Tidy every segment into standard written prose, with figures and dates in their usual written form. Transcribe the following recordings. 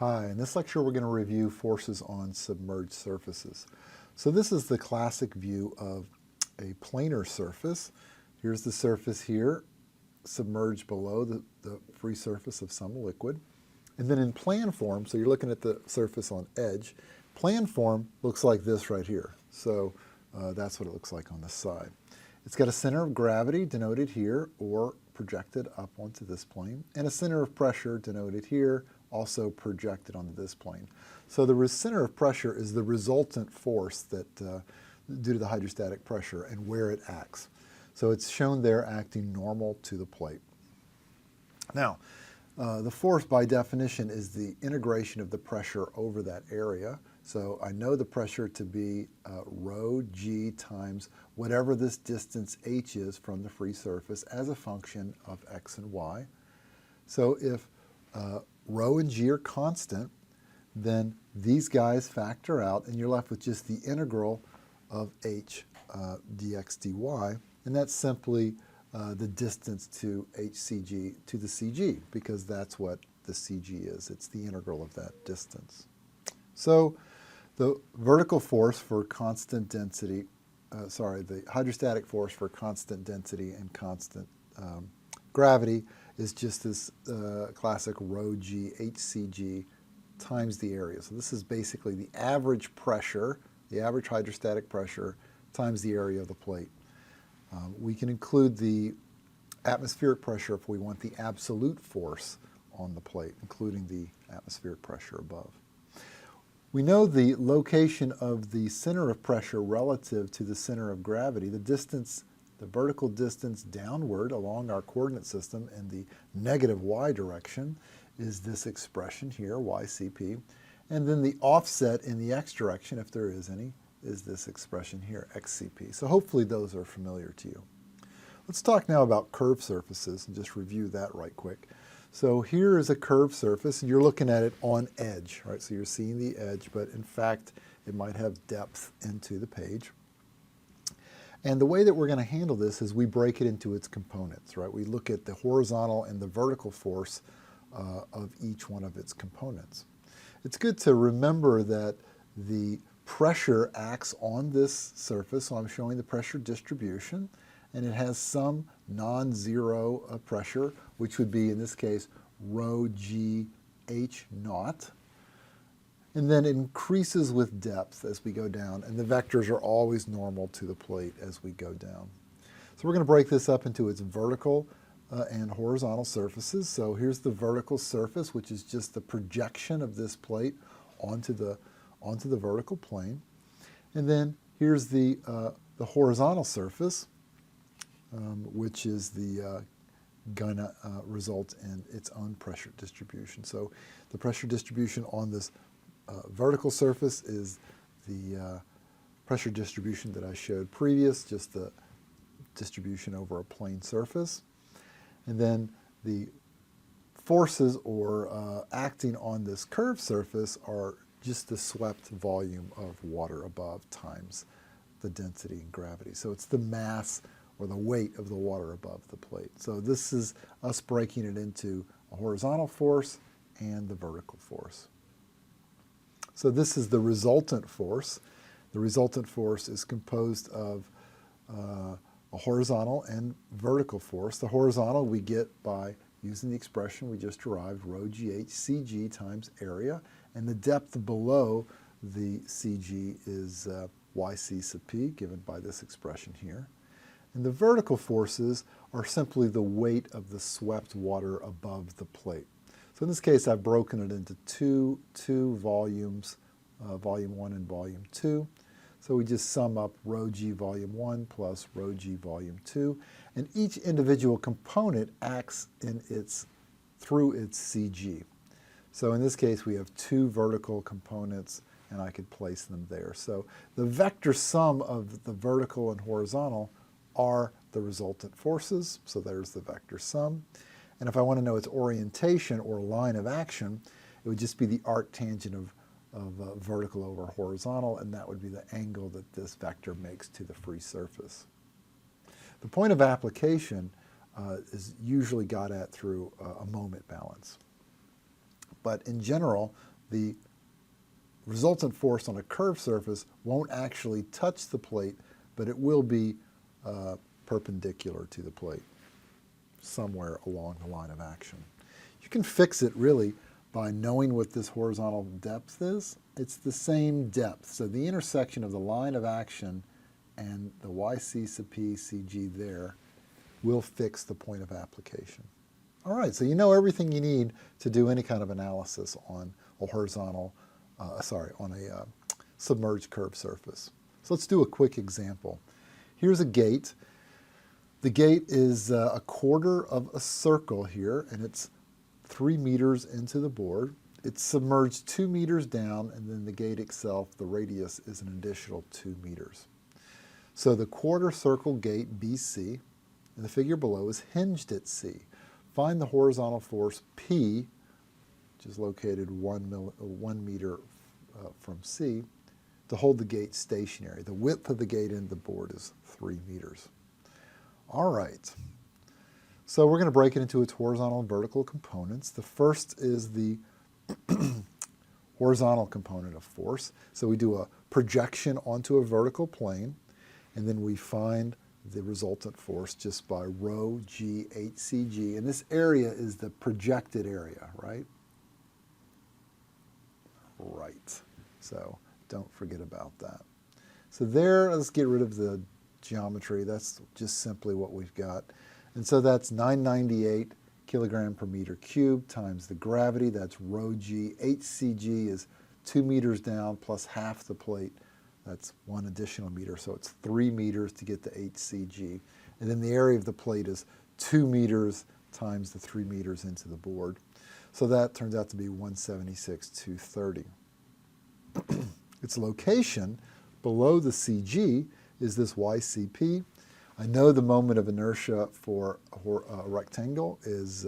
Hi, in this lecture we're going to review forces on submerged surfaces. So this is the classic view of a planar surface. Here's the surface here, submerged below the free surface of some liquid. And then in plan form, so you're looking at the surface on edge, plan form looks like this right here. So that's what it looks like on this side. It's got a center of gravity denoted here or projected up onto this plane, and a center of pressure denoted here, also projected onto this plane. So the center of pressure is the resultant force that due to the hydrostatic pressure and where it acts. So it's shown there acting normal to the plate. Now, the force by definition is the integration of the pressure over that area. So I know the pressure to be rho g times whatever this distance h is from the free surface as a function of x and y. So if rho and g are constant, then these guys factor out and you're left with just the integral of h dx dy, and that's simply the distance to hcg to the cg, because that's what the cg is. It's the integral of that distance. So the vertical force for constant density, the hydrostatic force for constant density and constant gravity is just this classic rho g hcg times the area. So this is basically the average pressure, the average hydrostatic pressure times the area of the plate. We can include the atmospheric pressure if we want the absolute force on the plate, including the atmospheric pressure above. We know the location of the center of pressure relative to the center of gravity. The distance, the vertical distance downward along our coordinate system in the negative y direction is this expression here, ycp. And then the offset in the x direction, if there is any, is this expression here, xcp. So hopefully those are familiar to you. Let's talk now about curved surfaces and just review that right quick. So here is a curved surface, and you're looking at it on edge, right? So you're seeing the edge, but in fact, it might have depth into the page. And the way that we're going to handle this is we break it into its components, right? We look at the horizontal and the vertical force of each one of its components. It's good to remember that the pressure acts on this surface, so I'm showing the pressure distribution, and it has some non-zero pressure, which would be, in this case, rho g h naught. And then it increases with depth as we go down, and the vectors are always normal to the plate as we go down. So we're going to break this up into its vertical and horizontal surfaces. So here's the vertical surface, which is just the projection of this plate onto the vertical plane. And then here's the horizontal surface, which is going to result in its own pressure distribution. So the pressure distribution on this vertical surface is the pressure distribution that I showed previous, just the distribution over a plane surface. And then the forces or acting on this curved surface are just the swept volume of water above times the density and gravity. So it's the mass or the weight of the water above the plate. So this is us breaking it into a horizontal force and the vertical force. So this is the resultant force. The resultant force is composed of a horizontal and vertical force. The horizontal we get by using the expression we just derived, rho gh cg times area, and the depth below the cg is yc sub p, given by this expression here. And the vertical forces are simply the weight of the swept water above the plate. So in this case, I've broken it into two volumes, volume 1 and volume 2. So we just sum up rho g volume 1 plus rho g volume 2. And each individual component acts through its CG. So in this case, we have two vertical components, and I could place them there. So the vector sum of the vertical and horizontal are the resultant forces. So there's the vector sum. And if I want to know its orientation or line of action, it would just be the arctangent of vertical over horizontal, and that would be the angle that this vector makes to the free surface. The point of application is usually got at through a moment balance. But in general, the resultant force on a curved surface won't actually touch the plate, but it will be perpendicular to the plate somewhere along the line of action. You can fix it really by knowing what this horizontal depth is. It's the same depth. So the intersection of the line of action and the YC sub P CG there will fix the point of application. All right, so you know everything you need to do any kind of analysis on a horizontal, on a submerged curved surface. So let's do a quick example. Here's a gate. The gate is a quarter of a circle here, and it's 3 meters into the board. It's submerged 2 meters down, and then the gate itself, the radius, is an additional 2 meters. So the quarter circle gate BC, in the figure below, is hinged at C. Find the horizontal force P, which is located 1 meter from C, to hold the gate stationary. The width of the gate into the board is 3 meters. All right. So we're going to break it into its horizontal and vertical components. The first is the horizontal component of force. So we do a projection onto a vertical plane, and then we find the resultant force just by rho g hcg. And this area is the projected area, right? Right. So don't forget about that. So there, let's get rid of the geometry. That's just simply what we've got. And so that's 998 kilogram per meter cubed times the gravity. That's rho g. hcg is 2 meters down plus half the plate. That's 1 additional meter. So it's 3 meters to get the hcg. And then the area of the plate is 2 meters times the 3 meters into the board. So that turns out to be 176,230. Its location below the CG is this YCP. I know the moment of inertia for a rectangle is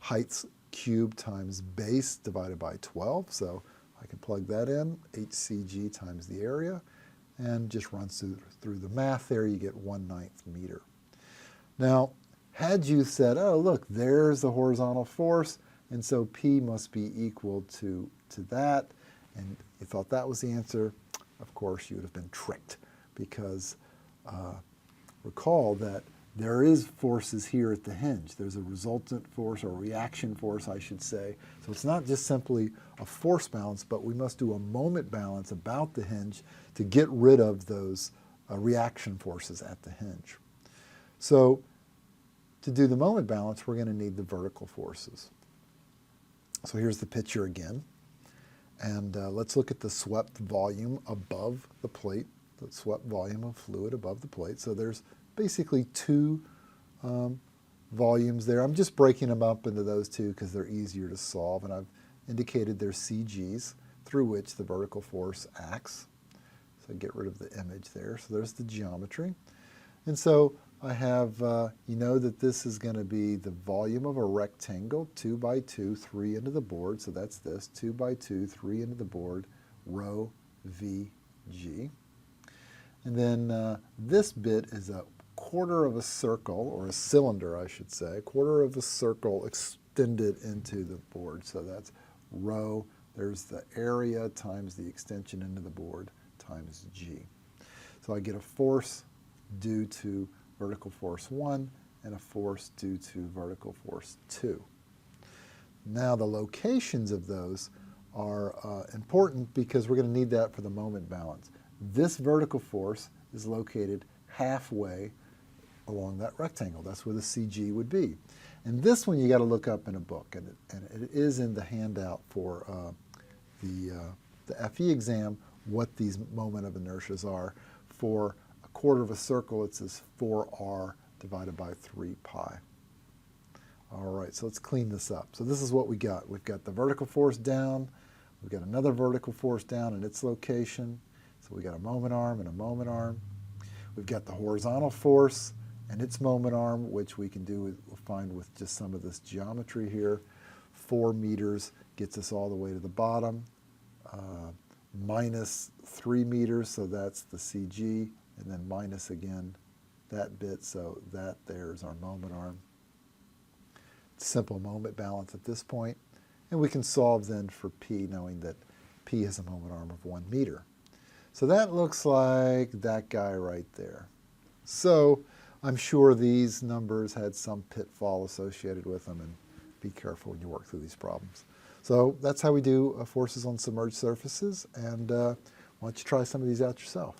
height cubed times base divided by 12. So I can plug that in, hcg times the area, and just runs through the math there. You get 1/9 meter. Now, had you said, oh, look, there's the horizontal force, and so P must be equal to that, and you thought that was the answer, of course, you would have been tricked, because recall that there is forces here at the hinge. There's a resultant force, or reaction force, I should say. So it's not just simply a force balance, but we must do a moment balance about the hinge to get rid of those reaction forces at the hinge. So to do the moment balance, we're going to need the vertical forces. So here's the picture again. And let's look at the swept volume above the plate, the swept volume of fluid above the plate. So there's basically 2 volumes there. I'm just breaking them up into those 2 because they're easier to solve. And I've indicated there's CGs through which the vertical force acts. So get rid of the image there. So there's the geometry. And so I have, you know that this is going to be the volume of a rectangle, 2 by 2, 3 into the board. So that's this, 2 by 2, 3 into the board, rho VG. And then this bit is a quarter of a circle, or a cylinder, I should say, a quarter of a circle extended into the board. So that's rho, there's the area times the extension into the board times G. So I get a force due to vertical force 1 and a force due to vertical force 2. Now the locations of those are important because we're going to need that for the moment balance. This vertical force is located halfway along that rectangle. That's where the CG would be. And this one you got to look up in a book, and it is in the handout for the FE exam what these moment of inertias are. For a quarter of a circle, it says 4r divided by 3 pi. All right, so let's clean this up. So this is what we got. We've got the vertical force down. We've got another vertical force down in its location. So we got a moment arm and a moment arm. We've got the horizontal force and its moment arm, which we can find with just some of this geometry here. 4 meters gets us all the way to the bottom. Minus 3 meters, so that's the CG, and then minus again that bit, so that there's our moment arm. Simple moment balance at this point. And we can solve then for P, knowing that P has a moment arm of 1 meter. So that looks like that guy right there. So I'm sure these numbers had some pitfall associated with them, and be careful when you work through these problems. So that's how we do forces on submerged surfaces, and why don't you try some of these out yourself.